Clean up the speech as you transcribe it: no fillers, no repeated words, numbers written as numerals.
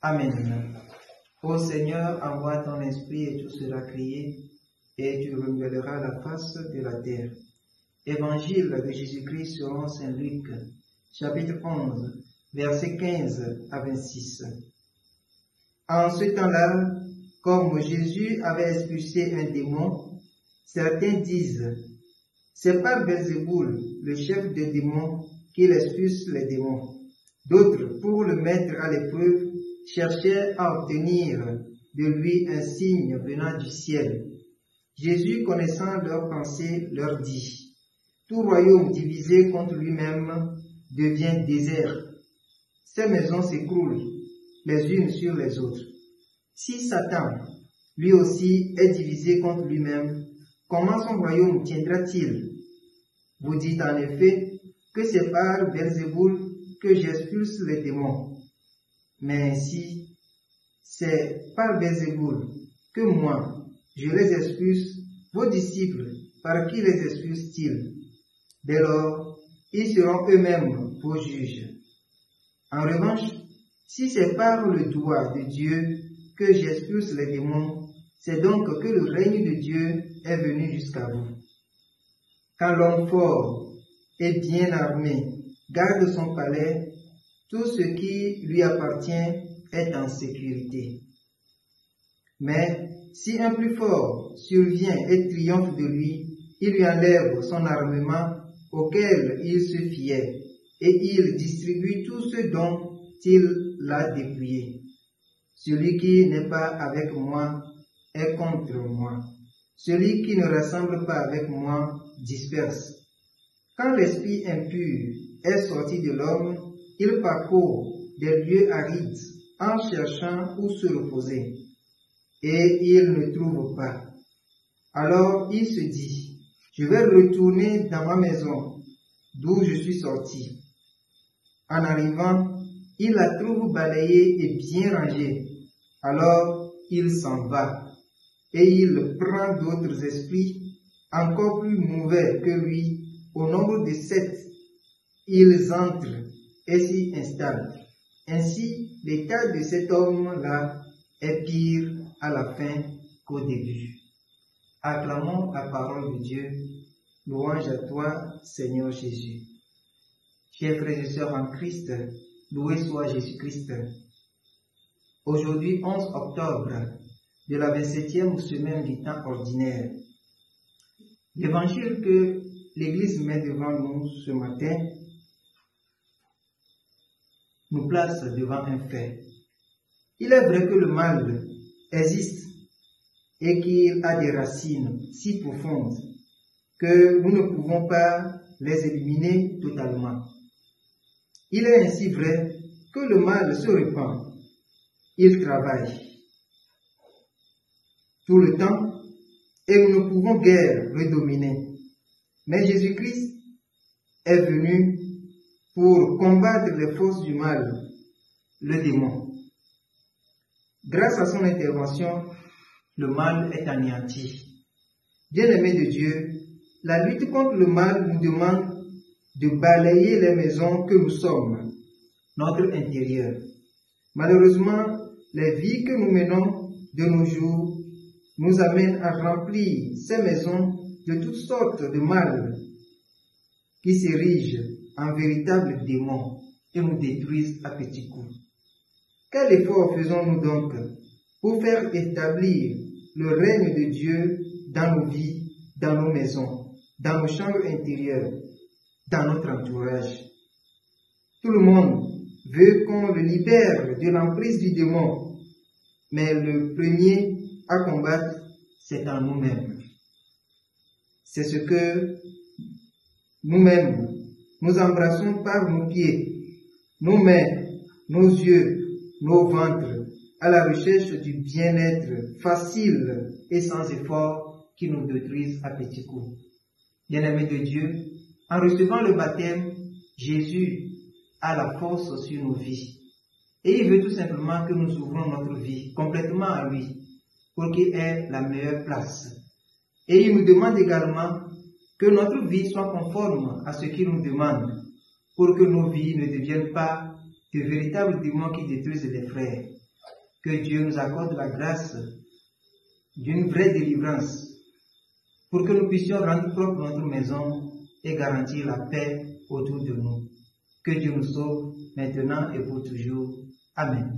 Amen. Ô Seigneur, envoie ton esprit et tout sera créé, et tu renouvelleras la face de la terre. Évangile de Jésus-Christ selon saint Luc, chapitre 11, versets 15 à 26. En ce temps-là, comme Jésus avait expulsé un démon, certains disent, c'est par Belzéboul, le chef des démons, qu'il expulse les démons. D'autres, pour le mettre à l'épreuve, cherchaient à obtenir de lui un signe venant du ciel. Jésus, connaissant leurs pensées, leur dit, tout royaume divisé contre lui-même devient désert. Ces maisons s'écroulent les unes sur les autres. Si Satan, lui aussi, est divisé contre lui-même, comment son royaume tiendra-t-il? Vous dites en effet que c'est par Belzéboul que j'expulse les démons. Mais si c'est par Belzéboul que moi, je les expulse, vos disciples, par qui les expulsent-ils? Dès lors, ils seront eux-mêmes vos juges. En revanche, si c'est par le doigt de Dieu que j'expulse les démons, c'est donc que le règne de Dieu est venu jusqu'à vous. Quand l'homme fort et bien armé garde son palais, tout ce qui lui appartient est en sécurité. Mais si un plus fort survient et triomphe de lui, il lui enlève son armement auquel il se fiait, et il distribue tout ce dont il l'a dépouillé. Celui qui n'est pas avec moi est contre moi. Celui qui ne rassemble pas avec moi disperse. Quand l'esprit impur est sorti de l'homme, il parcourt des lieux arides en cherchant où se reposer, et il ne trouve pas. Alors il se dit, je vais retourner dans ma maison, d'où je suis sorti. En arrivant, il la trouve balayée et bien rangée. Alors il s'en va, et il prend d'autres esprits encore plus mauvais que lui, au nombre de 7. Ils entrent et s'y installent. Ainsi, l'état de cet homme-là est pire à la fin qu'au début. Acclamons la parole de Dieu. Louange à toi, Seigneur Jésus. Chers frères et sœurs en Christ, loué soit Jésus-Christ. Aujourd'hui, 11 octobre, de la 27e semaine du temps ordinaire. L'évangile que l'Église met devant nous ce matin nous place devant un fait. Il est vrai que le mal existe et qu'il a des racines si profondes que nous ne pouvons pas les éliminer totalement. Il est ainsi vrai que le mal se répand, il travaille tout le temps et nous ne pouvons guère le dominer. Mais Jésus-Christ est venu pour combattre les forces du mal, le démon. Grâce à son intervention, le mal est anéanti. Bien-aimés de Dieu, la lutte contre le mal nous demande de balayer les maisons que nous sommes, notre intérieur. Malheureusement, les vies que nous menons de nos jours nous amènent à remplir ces maisons de toutes sortes de mal qui s'érigent en véritables démons et nous détruisent à petits coups. Quel effort faisons-nous donc pour faire établir le règne de Dieu dans nos vies, dans nos maisons, dans nos chambres intérieures, dans notre entourage? Tout le monde veut qu'on le libère de l'emprise du démon, mais le premier à combattre, c'est en nous-mêmes. C'est ce que nous-mêmes, nous embrassons par nos pieds, nos mains, nos yeux, nos ventres, à la recherche du bien-être facile et sans effort qui nous détruisent à petits coups. Bien-aimés de Dieu, en recevant le baptême, Jésus a la force sur nos vies. Et il veut tout simplement que nous ouvrons notre vie complètement à lui, pour qu'il ait la meilleure place. Et il nous demande également que notre vie soit conforme à ce qu'il nous demande, pour que nos vies ne deviennent pas de véritables démons qui détruisent les frères, que Dieu nous accorde la grâce d'une vraie délivrance pour que nous puissions rendre propre notre maison et garantir la paix autour de nous. Que Dieu nous sauve maintenant et pour toujours. Amen.